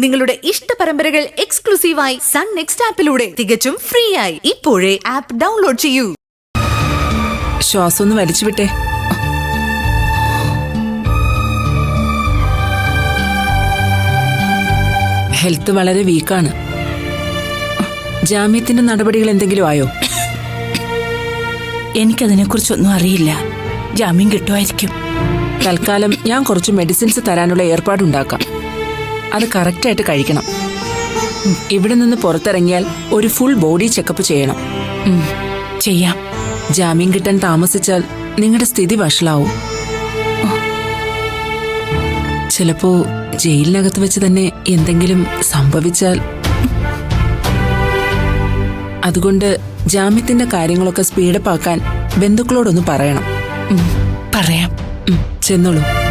നിങ്ങളുടെ ഇഷ്ട പരമ്പരകൾ എക്സ്ക്ലൂസീവായി സൺ നെക്സ്റ്റ് ആപ്പിലൂടെ തികച്ചും ഫ്രീ ആയി ഇപ്പോഴേ ആപ്പ് ഡൗൺലോഡ് ചെയ്യൂ. ശ്വാസം ഒന്ന് വലിച്ചു വിട്ടേ. ഹെൽത്ത് വളരെ വീക്കാണ്. ജാമ്യത്തിന്റെ നടപടികൾ എന്തെങ്കിലും ആയോ? എനിക്കതിനെക്കുറിച്ചൊന്നും അറിയില്ല. ജാമ്യം കിട്ടുമായിരിക്കും. തൽക്കാലം ഞാൻ കുറച്ച് മെഡിസിൻസ് തരാനുള്ള ഏർപ്പാടുണ്ടാക്കാം. അത് കറക്റ്റായിട്ട് കഴിക്കണം. ഇവിടെ നിന്ന് പുറത്തിറങ്ങിയാൽ ഒരു ഫുൾ ബോഡി ചെക്കപ്പ് ചെയ്യണം. ചെയ്യാം. ജാമ്യം കിട്ടാൻ താമസിച്ചാൽ നിങ്ങളുടെ സ്ഥിതി വഷളാവും. ചിലപ്പോ ജയിലിനകത്ത് വെച്ച് തന്നെ എന്തെങ്കിലും സംഭവിച്ചാൽ. അതുകൊണ്ട് ജാമ്യത്തിന്റെ കാര്യങ്ങളൊക്കെ സ്പീഡപ്പ് ആക്കാൻ ബന്ധുക്കളോടൊന്ന് പറയണം. പറയാം. ചെന്നോളൂ.